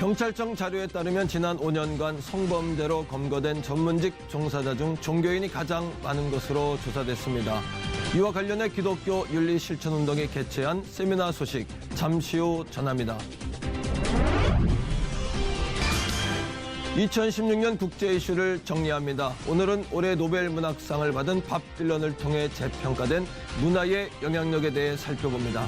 경찰청 자료에 따르면 지난 5년간 성범죄로 검거된 전문직 종사자 중 종교인이 가장 많은 것으로 조사됐습니다. 이와 관련해 기독교 윤리실천운동이 개최한 세미나 소식 잠시 후 전합니다. 2016년 국제 이슈를 정리합니다. 오늘은 올해 노벨 문학상을 받은 밥 딜런을 통해 재평가된 문화의 영향력에 대해 살펴봅니다.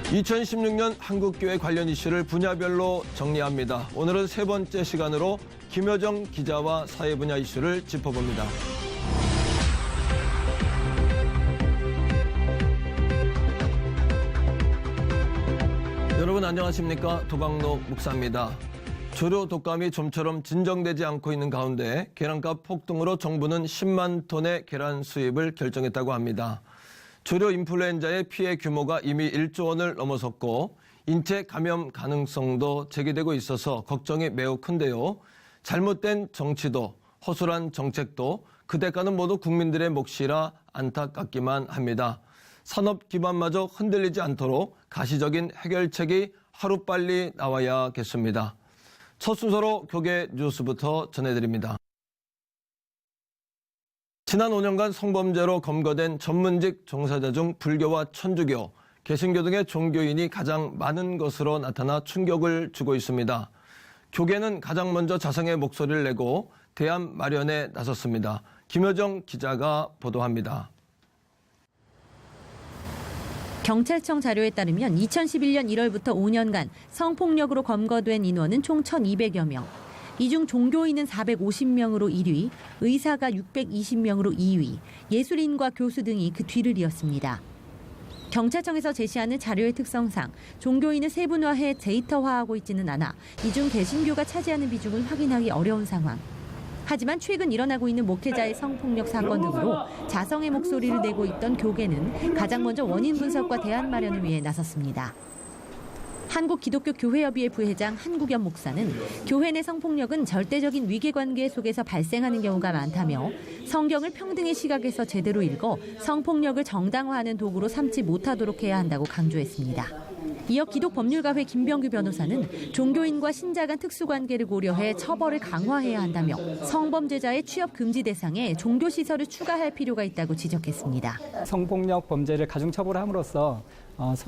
2016년 한국교회 관련 이슈를 분야별로 정리합니다. 오늘은 세 번째 시간으로 김효정 기자와 사회 분야 이슈를 짚어봅니다. 여러분 안녕하십니까? 도박로 목사입니다. 조류 독감이 좀처럼 진정되지 않고 있는 가운데 계란값 폭등으로 정부는 10만 톤의 계란 수입을 결정했다고 합니다. 조류 인플루엔자의 피해 규모가 이미 1조 원을 넘어섰고 인체 감염 가능성도 제기되고 있어서 걱정이 매우 큰데요. 잘못된 정치도 허술한 정책도 그 대가는 모두 국민들의 몫이라 안타깝기만 합니다. 산업 기반마저 흔들리지 않도록 가시적인 해결책이 하루빨리 나와야겠습니다. 첫 순서로 교계 뉴스부터 전해드립니다. 지난 5년간 성범죄로 검거된 전문직 종사자 중 불교와 천주교, 개신교 등의 종교인이 가장 많은 것으로 나타나 충격을 주고 있습니다. 교계는 가장 먼저 자성의 목소리를 내고 대안 마련에 나섰습니다. 김효정 기자가 보도합니다. 경찰청 자료에 따르면 2011년 1월부터 5년간 성폭력으로 검거된 인원은 총 1,200여 명. 이 중 종교인은 450명으로 1위, 의사가 620명으로 2위, 예술인과 교수 등이 그 뒤를 이었습니다. 경찰청에서 제시하는 자료의 특성상 종교인을 세분화해 데이터화하고 있지는 않아 이 중 개신교가 차지하는 비중을 확인하기 어려운 상황. 하지만 최근 일어나고 있는 목회자의 성폭력 사건 등으로 자성의 목소리를 내고 있던 교계는 가장 먼저 원인 분석과 대안 마련을 위해 나섰습니다. 한국기독교교회협의회 부회장 한국연 목사는 교회 내 성폭력은 절대적인 위계관계 속에서 발생하는 경우가 많다며 성경을 평등의 시각에서 제대로 읽어 성폭력을 정당화하는 도구로 삼지 못하도록 해야 한다고 강조했습니다. 이어 기독법률가회 김병규 변호사는 종교인과 신자 간 특수관계를 고려해 처벌을 강화해야 한다며 성범죄자의 취업 금지 대상에 종교시설을 추가할 필요가 있다고 지적했습니다. 성폭력 범죄를 가중처벌함으로써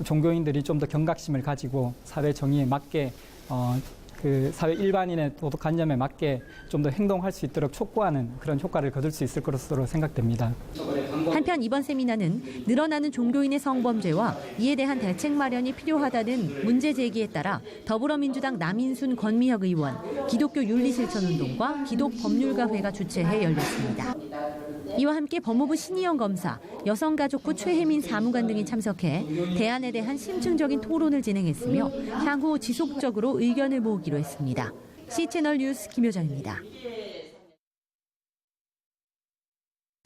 종교인들이 좀 더 경각심을 가지고 사회 정의에 맞게 그 사회 일반인의 도덕관념에 맞게 좀 더 행동할 수 있도록 촉구하는 그런 효과를 거둘 수 있을 것으로 생각됩니다. 한편 이번 세미나는 늘어나는 종교인의 성범죄와 이에 대한 대책 마련이 필요하다는 문제 제기에 따라 더불어민주당 남인순 권미혁 의원, 기독교 윤리실천운동과 기독법률가회가 주최해 열렸습니다. 이와 함께 법무부 신희영 검사, 여성가족부 최혜민 사무관 등이 참석해 대안에 대한 심층적인 토론을 진행했으며 향후 지속적으로 의견을 모으기로 했습니다. C채널 뉴스 김효정입니다.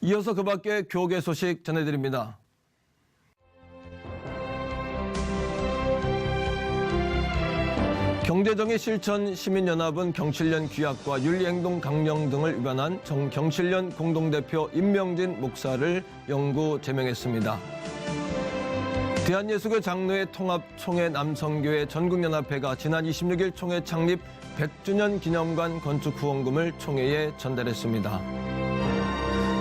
이어서 그 밖의 교계 소식 전해드립니다. 경제정의 실천 시민연합은 경실련 규약과 윤리행동 강령 등을 위반한 경실련 공동대표 임명진 목사를 영구 제명했습니다. 대한예수교 장로회 통합총회 남성교회 전국연합회가 지난 26일 총회 창립 100주년 기념관 건축 후원금을 총회에 전달했습니다.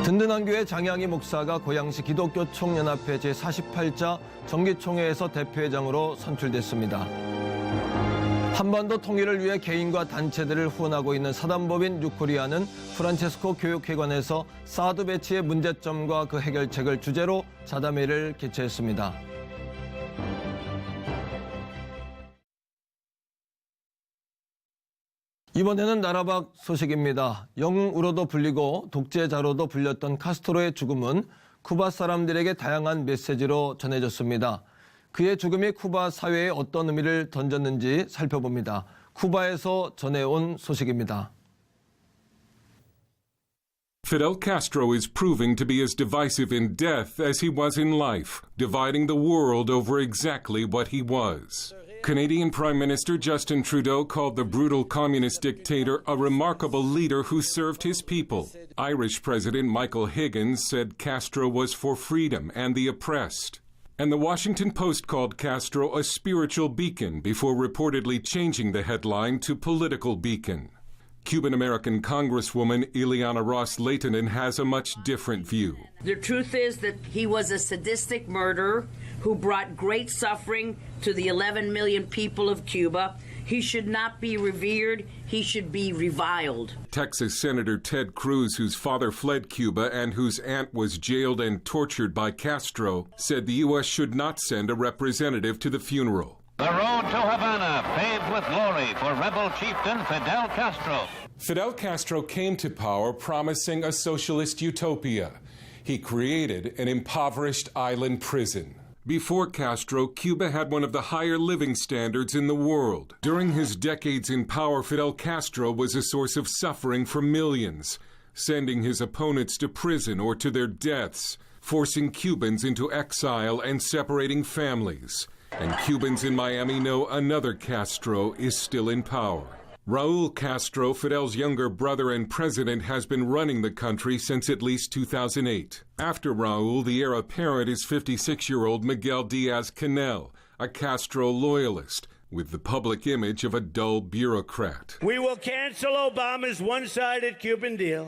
든든한 교회 장양희 목사가 고양시 기독교 총연합회 제48자 정기총회에서 대표회장으로 선출됐습니다. 한반도 통일을 위해 개인과 단체들을 후원하고 있는 사단법인 유코리아는 프란체스코 교육회관에서 사드 배치의 문제점과 그 해결책을 주제로 자담회를 개최했습니다. 이번에는 나라 밖 소식입니다. 영웅으로도 불리고 독재자로도 불렸던 카스트로의 죽음은 쿠바 사람들에게 다양한 메시지로 전해졌습니다. 그의 죽음이 쿠바 사회에 어떤 의미를 던졌는지 살펴봅니다. 쿠바에서 전해온 소식입니다. Fidel Castro is proving to be as divisive in death as he was in life, dividing the world over exactly what he was. Canadian Prime Minister Justin Trudeau called the brutal communist dictator a remarkable leader who served his people. Irish President Michael Higgins said Castro was for freedom and the oppressed. And the Washington Post called Castro a spiritual beacon before reportedly changing the headline to political beacon. Cuban-American Congresswoman Ileana Ross-Lehtinen has a much different view. The truth is that he was a sadistic murderer who brought great suffering to the 11 million people of Cuba. He should not be revered. He should be reviled. Texas Senator Ted Cruz, whose father fled Cuba and whose aunt was jailed and tortured by Castro, said the U.S. should not send a representative to the funeral. The road to Havana paved with glory for rebel chieftain Fidel Castro. Fidel Castro came to power promising a socialist utopia. He created an impoverished island prison. Before Castro, Cuba had one of the higher living standards in the world. During his decades in power, Fidel Castro was a source of suffering for millions, sending his opponents to prison or to their deaths, forcing Cubans into exile and separating families. And Cubans in Miami know another Castro is still in power. Raul Castro, Fidel's younger brother and president, has been running the country since at least 2008. After Raul, the heir apparent is 56-year-old Miguel Diaz-Canel, a Castro loyalist, with the public image of a dull bureaucrat. We will cancel Obama's one-sided Cuban deal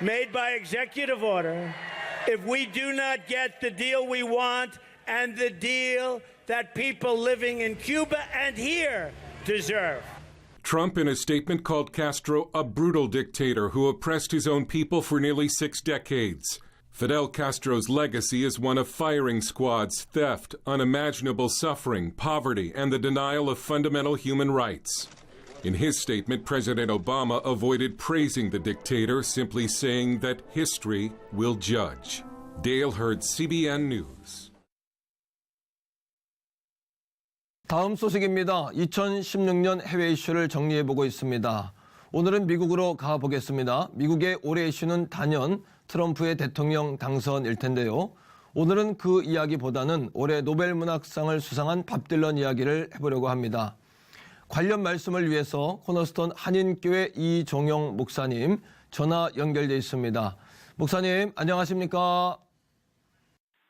made by executive order if we do not get the deal we want and the deal that people living in Cuba and here deserve. Trump, in a statement, called Castro a brutal dictator who oppressed his own people for nearly 6 decades. Fidel Castro's legacy is one of firing squads, theft, unimaginable suffering, poverty, and the denial of fundamental human rights. In his statement, President Obama avoided praising the dictator, simply saying that history will judge. Dale Hurd, CBN News. 다음 소식입니다. 2016년 해외 이슈를 정리해보고 있습니다. 오늘은 미국으로 가보겠습니다. 미국의 올해 이슈는 단연 트럼프의 대통령 당선일 텐데요. 오늘은 그 이야기보다는 올해 노벨 문학상을 수상한 밥 딜런 이야기를 해보려고 합니다. 관련 말씀을 위해서 코너스톤 한인교회 이종용 목사님 전화 연결돼 있습니다. 목사님 안녕하십니까?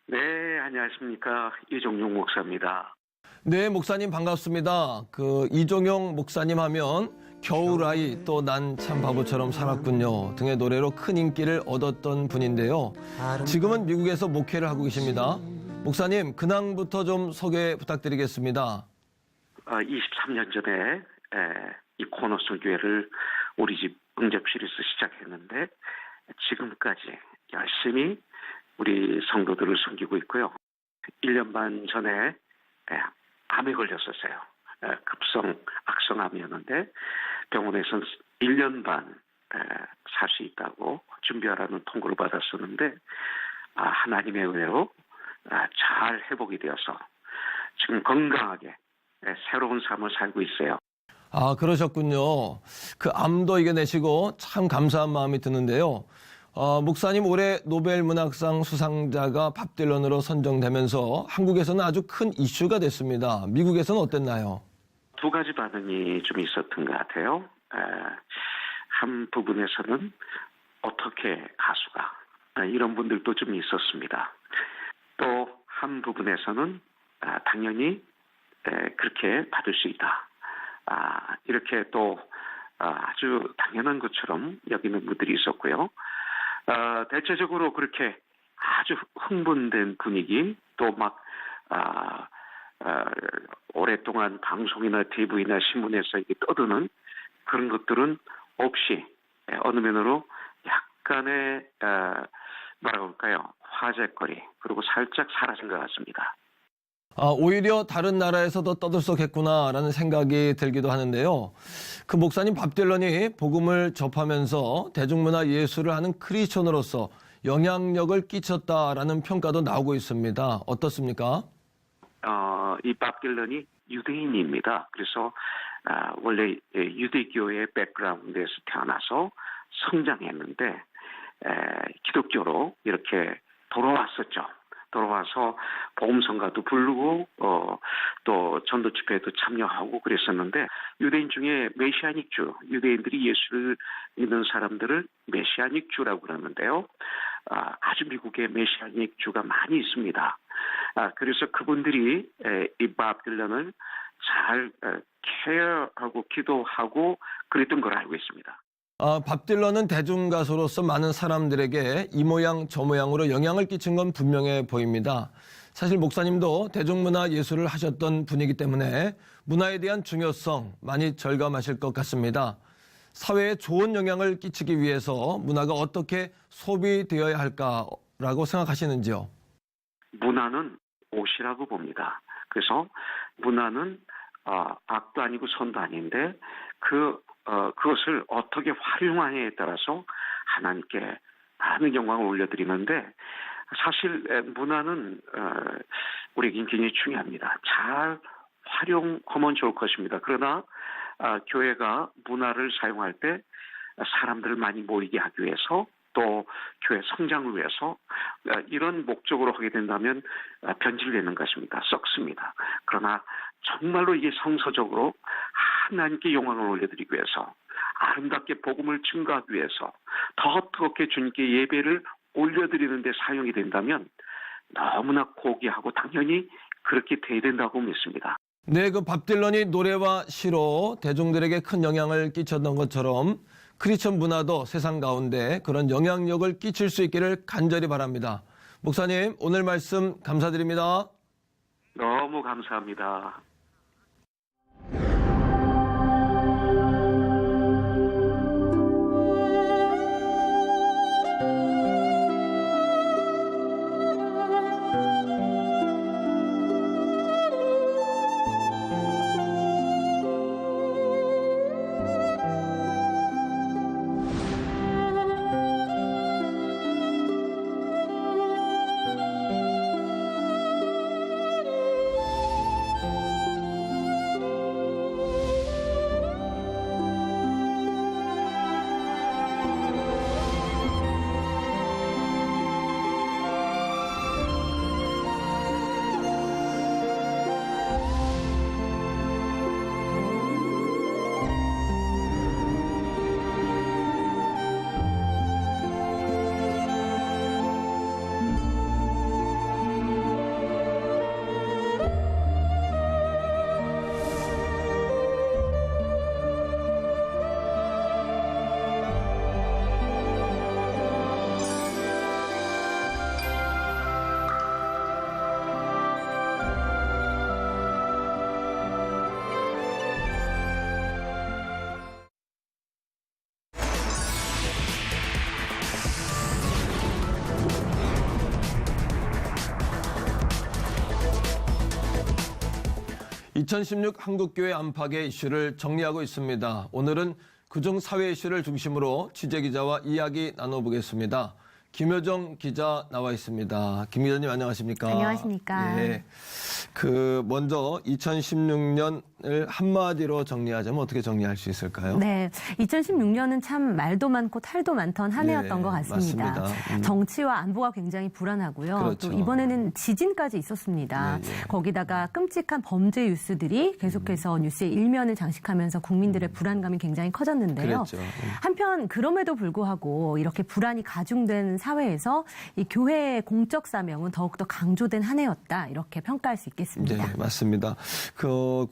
네, 안녕하십니까. 이종용 목사입니다. 네, 목사님 반갑습니다. 이종용 목사님 하면 겨울아이 또 난 참 바보처럼 살았군요 등의 노래로 큰 인기를 얻었던 분인데요. 지금은 미국에서 목회를 하고 계십니다. 목사님 근황부터 좀 소개 부탁드리겠습니다. 23년 전에 이 코너스 교회를 우리 집 응접실에서 시작했는데 지금까지 열심히 우리 성도들을 섬기고 있고요. 1년 반 전에 암에 걸렸었어요. 급성 악성암이었는데 병원에서는 1년 반 살 수 있다고 준비하라는 통보를 받았었는데 하나님의 은혜로 잘 회복이 되어서 지금 건강하게 새로운 삶을 살고 있어요. 아, 그러셨군요. 그 암도 이겨내시고 참 감사한 마음이 드는데요. 목사님 올해 노벨 문학상 수상자가 밥 딜런으로 선정되면서 한국에서는 아주 큰 이슈가 됐습니다. 미국에서는 어땠나요? 두 가지 반응이 좀 있었던 것 같아요. 한 부분에서는 어떻게 가수가 이런 분들도 좀 있었습니다. 또 한 부분에서는 당연히 그렇게 받을 수 있다. 이렇게 또 아주 당연한 것처럼 여기는 분들이 있었고요. 대체적으로 그렇게 아주 흥분된 분위기 또 막 오랫동안 방송이나 TV나 신문에서 이렇게 떠드는 그런 것들은 없이 어느 면으로 약간의 뭐라고 할까요? 화제거리 그리고 살짝 사라진 것 같습니다. 오히려 다른 나라에서도 떠들썩했구나라는 생각이 들기도 하는데요. 그 목사님 밥 딜런이 복음을 접하면서 대중문화 예술을 하는 크리스천으로서 영향력을 끼쳤다라는 평가도 나오고 있습니다. 어떻습니까? 이 밥 딜런이 유대인입니다. 그래서 원래 유대교의 백그라운드에서 태어나서 성장했는데 기독교로 이렇게 돌아왔었죠. 돌아와서 복음성가도 부르고 또 전도 집회에도 참여하고 그랬었는데 유대인 중에 메시아닉 주, 유대인들이 예수를 믿는 사람들을 메시아닉 주라고 그러는데요. 아주 미국의 메시아닉주가 많이 있습니다. 그래서 그분들이 이 밥 딜런을 잘 케어하고 기도하고 그랬던 걸 알고 있습니다. 밥 딜런은 대중가수로서 많은 사람들에게 이 모양 저 모양으로 영향을 끼친 건 분명해 보입니다. 사실 목사님도 대중문화 예술을 하셨던 분이기 때문에 문화에 대한 중요성 많이 절감하실 것 같습니다. 사회에 좋은 영향을 끼치기 위해서 문화가 어떻게 소비되어야 할까라고 생각하시는지요? 문화는 옷이라고 봅니다. 그래서 문화는 악도 아니고 선도 아닌데 그것을 어떻게 활용하느냐에 따라서 하나님께 많은 영광을 올려드리는데 사실 문화는 우리에게 굉장히 중요합니다. 잘 활용하면 좋을 것입니다. 그러나 교회가 문화를 사용할 때 사람들을 많이 모이게 하기 위해서 또 교회 성장을 위해서 이런 목적으로 하게 된다면 변질되는 것입니다. 썩습니다. 그러나 정말로 이게 성서적으로 하나님께 영광을 올려드리기 위해서 아름답게 복음을 증거하기 위해서 더 뜨겁게 주님께 예배를 올려드리는 데 사용이 된다면 너무나 고귀하고 당연히 그렇게 돼야 된다고 믿습니다. 네, 그 밥 딜런이 노래와 시로 대중들에게 큰 영향을 끼쳤던 것처럼 크리스천 문화도 세상 가운데 그런 영향력을 끼칠 수 있기를 간절히 바랍니다. 목사님, 오늘 말씀 감사드립니다. 너무 감사합니다. (2016) 한국교회 안팎의 이슈를 정리하고 있습니다. 오늘은 그중 사회 이슈를 중심으로 취재기자와 이야기 나눠보겠습니다. 김효정 기자 나와 있습니다. 김 기자님 안녕하십니까? 안녕하십니까? 예. 먼저 2016년을 한마디로 정리하자면 어떻게 정리할 수 있을까요? 네, 2016년은 참 말도 많고 탈도 많던 한 해였던 네, 것 같습니다. 맞습니다. 정치와 안보가 굉장히 불안하고요. 그렇죠. 또 이번에는 지진까지 있었습니다. 예, 예. 거기다가 끔찍한 범죄 뉴스들이 계속해서 뉴스의 일면을 장식하면서 국민들의 불안감이 굉장히 커졌는데요. 그랬죠. 한편 그럼에도 불구하고 이렇게 불안이 가중된 사회에서 이 교회의 공적 사명은 더욱더 강조된 한 해였다, 이렇게 평가할 수 있겠습니다. 네, 맞습니다.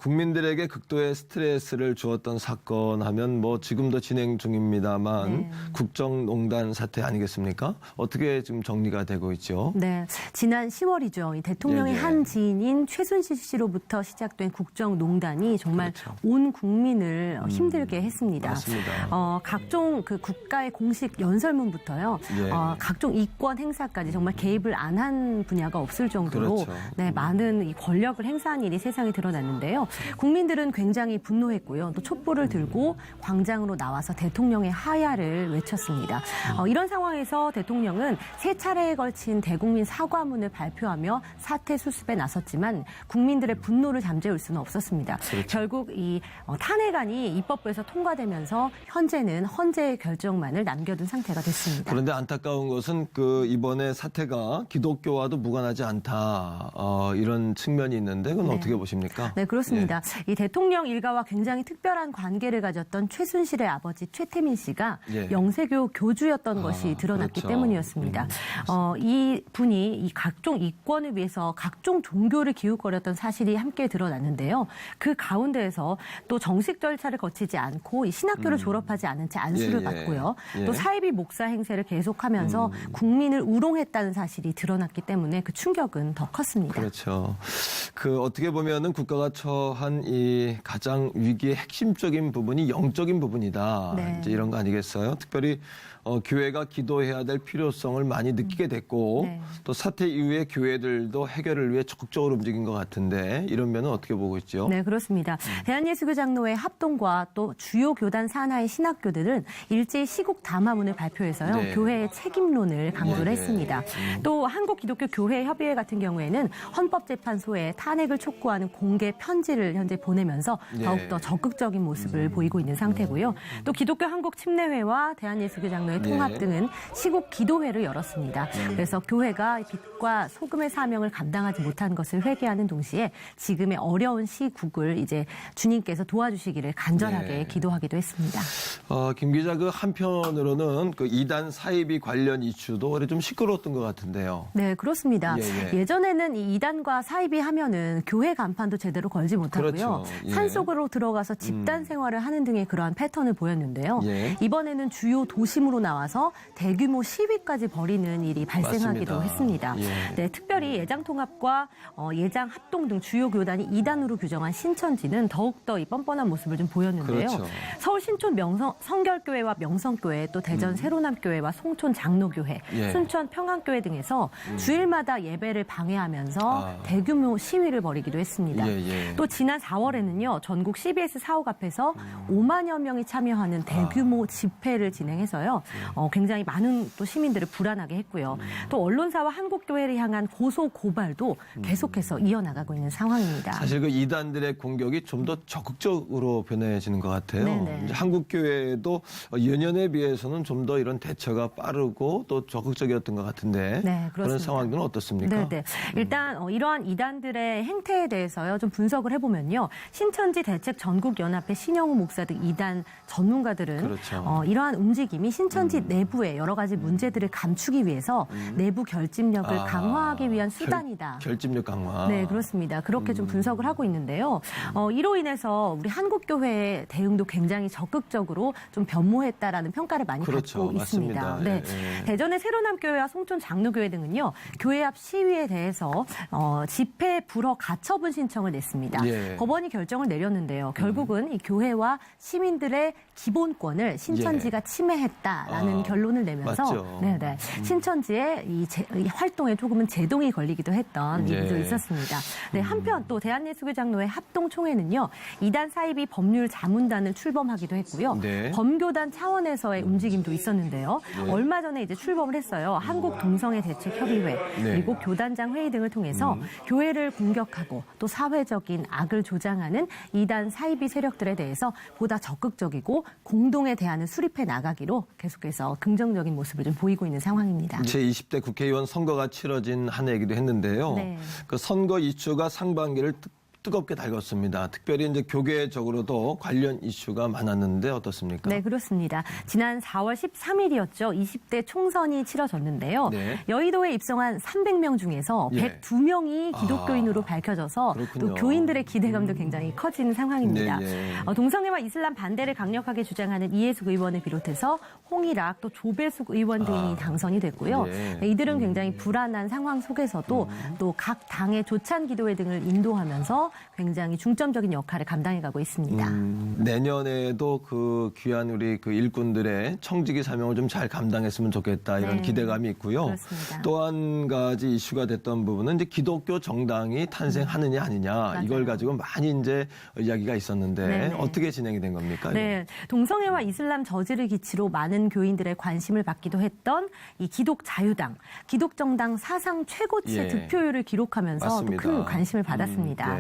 국민들에게 극도의 스트레스를 주었던 사건 하면 지금도 진행 중입니다만 네. 국정농단 사태 아니겠습니까? 어떻게 지금 정리가 되고 있죠? 네, 지난 10월이죠. 이 대통령의 예, 예. 한 지인인 최순실 씨로부터 시작된 국정농단이 정말 그렇죠. 온 국민을 힘들게 했습니다. 맞습니다. 각종 그 국가의 공식 연설문부터요. 예. 각종 이권 행사까지 정말 개입을 안 한 분야가 없을 정도로 그렇죠. 네, 많은 이 권력을 행사한 일이 세상에 드러났는데요. 국민들은 굉장히 분노했고요. 또 촛불을 들고 광장으로 나와서 대통령의 하야를 외쳤습니다. 이런 상황에서 대통령은 세 차례에 걸친 대국민 사과문을 발표하며 사태 수습에 나섰지만 국민들의 분노를 잠재울 수는 없었습니다. 그렇죠. 결국 이 탄핵안이 입법부에서 통과되면서 현재는 헌재의 결정만을 남겨둔 상태가 됐습니다. 그런데 안타까운 것은 그 이번에 사태가 기독교와도 무관하지 않다 이런 측면이 있는데 그건 어떻게 보십니까? 네, 그렇습니다. 이 대통령 일가와 굉장히 특별한 관계를 가졌던 최순실의 아버지 최태민 씨가 영세교 교주였던 것이 드러났기 때문이었습니다. 이 분이 이 각종 이권을 위해서 각종 종교를 기웃거렸던 사실이 함께 드러났는데요. 그 가운데에서 또 정식 절차를 거치지 않고 이 신학교를 졸업하지 않은 채 안수를 받고요. 또 사이비 목사 행세를 계속하면서 국민을 우롱했다는 사실이 드러났기 때문에 그 충격은 더 컸습니다. 그렇죠. 그 어떻게 보면은 국가가 처한 이 가장 위기의 핵심적인 부분이 영적인 부분이다. 네. 이제 이런 거 아니겠어요? 특별히 교회가 기도해야 될 필요성을 많이 느끼게 됐고 또 사태 이후에 교회들도 해결을 위해 적극적으로 움직인 것 같은데 이런 면은 어떻게 보고 있죠? 네, 그렇습니다. 대한예수교 장로회 합동과 또 주요 교단 산하의 신학교들은 일제히 시국 담화문을 발표해서요. 교회의 책임론을 강조를 했습니다. 또 한국기독교교회협의회 같은 경우에는 헌법재판소에 탄핵을 촉구하는 공개 편지를 현재 보내면서 더욱더 적극적인 모습을 보이고 있는 상태고요. 또 기독교 한국침례회와 대한예수교 장로회 통합 등은 시국 기도회를 열었습니다. 그래서 교회가 빛과 소금의 사명을 감당하지 못한 것을 회개하는 동시에 지금의 어려운 시국을 이제 주님께서 도와주시기를 간절하게 기도하기도 했습니다. 김 기자 그 한편으로는 그 이단 사이비 관련 이슈도 올해 좀 시끄러웠던 것 같은데요. 네, 그렇습니다. 예전에는 이 이단과 사이비 하면은 교회 간판도 제대로 걸지 못하고요. 그렇죠. 산속으로 들어가서 집단 생활을 하는 등의 그러한 패턴을 보였는데요. 이번에는 주요 도심으로 나와서 대규모 시위까지 벌이는 일이 발생하기도 맞습니다. 했습니다. 네, 특별히 예장통합과 예장합동 등 주요 교단이 이단으로 규정한 신천지는 더욱더 이 뻔뻔한 모습을 좀 보였는데요. 그렇죠. 서울 신촌 성결교회와 명성교회, 또 대전 세로남교회와 송촌 장로교회, 순천 평안교회 등에서 주일마다 예배를 방해하면서 대규모 시위를 벌이기도 했습니다. 또 지난 4월에는요. 전국 CBS 사옥 앞에서 5만여 명이 참여하는 대규모 집회를 진행해서요. 굉장히 많은 또 시민들을 불안하게 했고요. 또 언론사와 한국교회를 향한 고소 고발도 계속해서 이어나가고 있는 상황입니다. 사실 그 이단들의 공격이 좀 더 적극적으로 변해지는 것 같아요. 이제 한국교회도 예년에 비해서는 좀 더 이런 대처가 빠르고 또 적극적이었던 것 같은데 그런 상황들은 어떻습니까? 일단 이러한 이단들의 행태에 대해서요 좀 분석을 해보면요. 신천지 대책 전국연합회 신영우 목사 등 이단 전문가들은 이러한 움직임이 신천지 내부의 여러 가지 문제들을 감추기 위해서 내부 결집력을 강화하기 위한 수단이다. 결집력 강화. 네, 그렇습니다. 그렇게 좀 분석을 하고 있는데요. 이로 인해서 우리 한국교회의 대응도 굉장히 적극적으로 좀 변모했다라는 평가를 많이 받고 있습니다. 맞습니다. 대전의 세로남교회와 송촌 장로교회 등은요. 교회 앞 시위에 대해서 집회 불허 가처분 신청을 냈습니다. 법원이 결정을 내렸는데요. 결국은 이 교회와 시민들의 기본권을 신천지가 침해했다라는 결론을 내면서 신천지의 이 활동에 조금은 제동이 걸리기도 했던 일도 있었습니다. 한편 또 대한예수교 장로회 합동총회는요. 이단 사이비 법률 자문단을 출범하기도 했고요. 범교단 차원에서의 움직임도 있었는데요. 얼마 전에 이제 출범을 했어요. 한국 동성애 대책 협의회 그리고 교단장 회의 등을 통해서 교회를 공격하고 또 사회적인 악을 조장하는 이단 사이비 세력들에 대해서 보다 적극적이고 공동의 대안을 수립해 나가기로 계속해서 긍정적인 모습을 좀 보이고 있는 상황입니다. 제20대 국회의원 선거가 치러진 한 해이기도 했는데요. 그 선거 이슈가 상반기를 뜨겁게 달궜습니다. 특별히 이제 교계적으로도 관련 이슈가 많았는데 어떻습니까? 네, 그렇습니다. 지난 4월 13일이었죠. 20대 총선이 치러졌는데요. 여의도에 입성한 300명 중에서 102명이 기독교인으로 밝혀져서 또 교인들의 기대감도 굉장히 커지는 상황입니다. 동성애와 이슬람 반대를 강력하게 주장하는 이해숙 의원을 비롯해서 홍일학 또 조배숙 의원 등이 당선이 됐고요. 이들은 굉장히 불안한 상황 속에서도 또 각 당의 조찬 기도회 등을 인도하면서 굉장히 중점적인 역할을 감당해가고 있습니다. 내년에도 그 귀한 우리 그 일꾼들의 청지기 사명을 좀 잘 감당했으면 좋겠다 이런 기대감이 있고요. 또 한 가지 이슈가 됐던 부분은 이제 기독교 정당이 탄생하느냐 아니냐 이걸 가지고 많이 이제 이야기가 있었는데 어떻게 진행이 된 겁니까? 동성애와 이슬람 저지를 기치로 많은 교인들의 관심을 받기도 했던 이 기독 자유당, 기독 정당 사상 최고치의 득표율을 기록하면서 또 큰 관심을 받았습니다.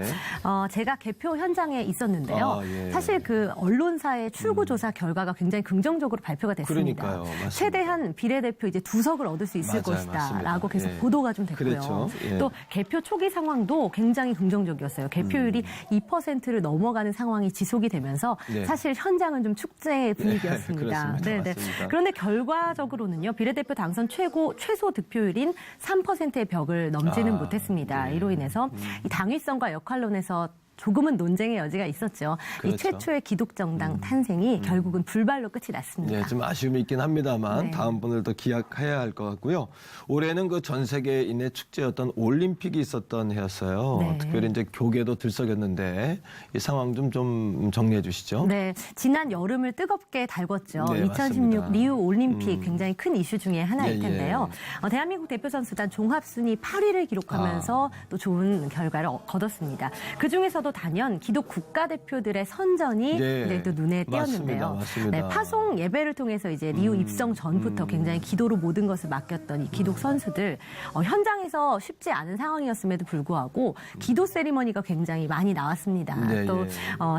제가 개표 현장에 있었는데요. 예. 사실 그 언론사의 출구조사 결과가 굉장히 긍정적으로 발표가 됐습니다. 그러니까요. 맞습니다. 최대한 비례대표 이제 2석을 얻을 수 있을 맞아요. 것이다라고 맞습니다. 계속 예. 보도가 좀 됐고요. 그렇죠. 예. 또 개표 초기 상황도 굉장히 긍정적이었어요. 개표율이 2%를 넘어가는 상황이 지속이 되면서 네. 사실 현장은 좀 축제 분위기였습니다. 그렇습니다. 맞습니다. 그런데 결과적으로는요. 비례대표 당선 최소 득표율인 3%의 벽을 넘지는 못했습니다. 네. 이로 인해서 이 당위성과 역할론에서 조금은 논쟁의 여지가 있었죠. 그렇죠. 이 최초의 기독정당 탄생이 결국은 불발로 끝이 났습니다. 네, 좀 아쉬움이 있긴 합니다만 네. 다음 분을 더 기약해야 할 것 같고요. 올해는 그 전 세계인의 축제였던 올림픽이 있었던 해였어요. 네. 특별히 이제 교계도 들썩였는데 이 상황 좀 정리해 주시죠. 네, 지난 여름을 뜨겁게 달궜죠. 네, 2016 맞습니다. 리우 올림픽 굉장히 큰 이슈 중에 하나일 예, 텐데요. 대한민국 대표 선수단 종합순위 8위를 기록하면서 또 좋은 결과를 거뒀습니다. 그 중에서도 단연 기독 국가대표들의 선전이 네. 이제 또 눈에 띄었는데요. 맞습니다. 네, 파송 예배를 통해서 이제 리우 입성 전부터 굉장히 기도로 모든 것을 맡겼던 이 기독 선수들 현장에서 쉽지 않은 상황이었음에도 불구하고 기도 세리머니가 굉장히 많이 나왔습니다. 네, 또 예.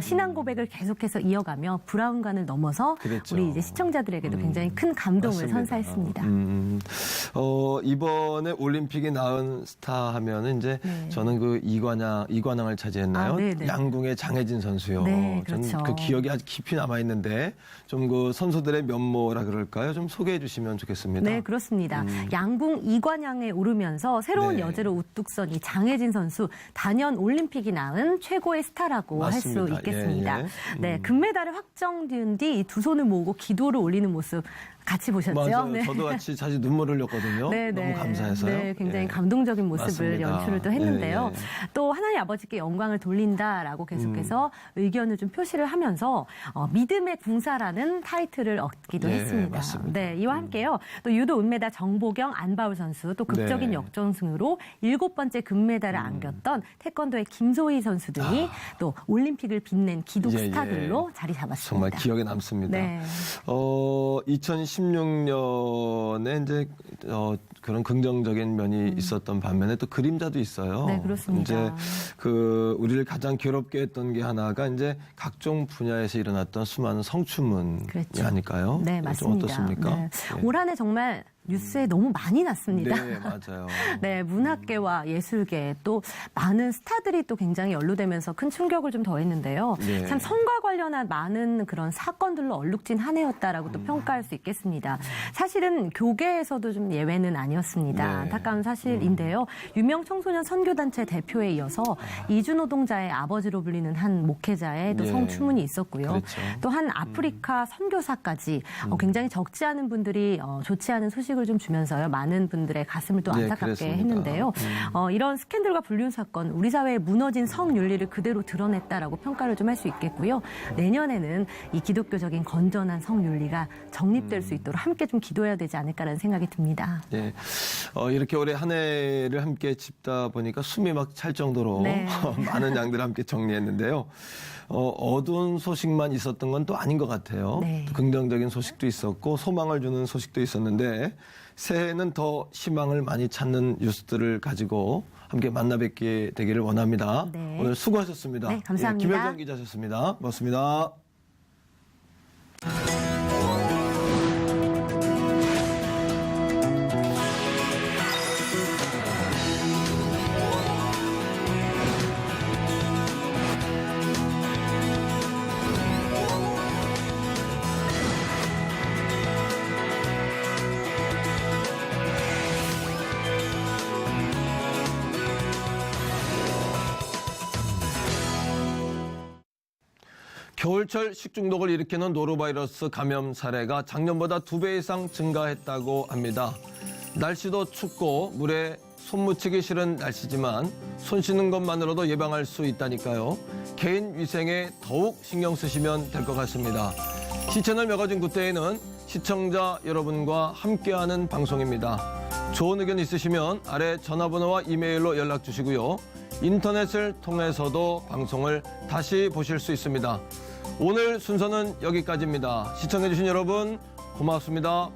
신앙 고백을 계속해서 이어가며 브라운관을 넘어서 그랬죠. 우리 이제 시청자들에게도 굉장히 큰 감동을 맞습니다. 선사했습니다. 이번에 올림픽이 낳은 스타 하면은 이제 네. 저는 그 이관왕을 차지했나요? 아, 네네. 양궁의 장혜진 선수요. 네, 그렇죠. 저는 그 기억이 아주 깊이 남아 있는데 좀 그 선수들의 면모라 그럴까요? 좀 소개해 주시면 좋겠습니다. 네, 그렇습니다. 양궁 이관왕에 오르면서 새로운 네. 여제로 우뚝 선 이 장혜진 선수 단연 올림픽이 낳은 최고의 스타라고 할 수 맞습니다. 있겠습니다. 예, 예. 네, 금메달을 확정지은 뒤 두 손을 모으고 기도를 올리는 모습 같이 보셨죠? 맞아요. 네. 저도 같이 사실 눈물을 흘렸거든요. 네, 너무 네. 감사해서요. 네, 굉장히 예. 감동적인 모습을 맞습니다. 연출을 또 했는데요. 예, 예. 또 하나님 아버지께 영광을 돌린다라고 계속해서 의견을 좀 표시를 하면서 믿음의 궁사라는 타이틀을 얻기도 네, 했습니다. 맞습니다. 네, 이와 함께요. 또 유도 은메달 정보경 안바울 선수 또 극적인 네. 역전승으로 7번째 금메달을 안겼던 태권도의 김소희 선수 등이 또 올림픽을 빛낸 기독 예, 예. 스타들로 자리 잡았습니다. 정말 기억에 남습니다. 네. 2016년에 이제 그런 긍정적인 면이 있었던 반면에 또 그림자도 있어요. 네, 그렇습니다. 이제 그 우리를 가장 괴롭게 했던 게 하나가 이제 각종 분야에서 일어났던 수많은 성추문이 그렇죠. 아닐까요? 네, 좀 맞습니다. 어떻습니까? 네. 예. 올 한 해 정말 뉴스에 너무 많이 났습니다. 네, 맞아요. 네, 문학계와 예술계 또 많은 스타들이 또 굉장히 연루되면서 큰 충격을 좀 더했는데요. 네. 참 성과 관련한 많은 그런 사건들로 얼룩진 한 해였다라고 또 평가할 수 있겠습니다. 사실은 교계에서도 좀 예외는 아니었습니다. 네. 안타까운 사실인데요. 유명 청소년 선교단체 대표에 이어서 이주노동자의 아버지로 불리는 한 목회자의 또 예. 성추문이 있었고요. 그렇죠. 또 한 아프리카 선교사까지 굉장히 적지 않은 분들이 좋지 않은 소식을 좀 주면서요. 많은 분들의 가슴을 또 네, 안타깝게 그랬습니다. 했는데요. 이런 스캔들과 불륜 사건, 우리 사회의 무너진 성윤리를 그대로 드러냈다라고 평가를 좀 할 수 있겠고요. 내년에는 이 기독교적인 건전한 성윤리가 정립될 수 있도록 함께 좀 기도해야 되지 않을까라는 생각이 듭니다. 예. 이렇게 올해 한 해를 함께 짚다 보니까 숨이 막 찰 정도로 네. 많은 양들을 함께 정리했는데요. 어두운 소식만 있었던 건 또 아닌 것 같아요. 네. 또 긍정적인 소식도 있었고 소망을 주는 소식도 있었는데 새해에는 더 희망을 많이 찾는 뉴스들을 가지고 함께 만나 뵙게 되기를 원합니다. 네. 오늘 수고하셨습니다. 네, 감사합니다. 김현정 기자셨습니다. 고맙습니다. 겨울철 식중독을 일으키는 노로바이러스 감염 사례가 작년보다 2배 이상 증가했다고 합니다. 날씨도 춥고 물에 손 묻히기 싫은 날씨지만 손 씻는 것만으로도 예방할 수 있다니까요. 개인 위생에 더욱 신경 쓰시면 될 것 같습니다. 시채널 매거진 굿데이는 시청자 여러분과 함께하는 방송입니다. 좋은 의견 있으시면 아래 전화번호와 이메일로 연락 주시고요. 인터넷을 통해서도 방송을 다시 보실 수 있습니다. 오늘 순서는 여기까지입니다. 시청해주신 여러분 고맙습니다.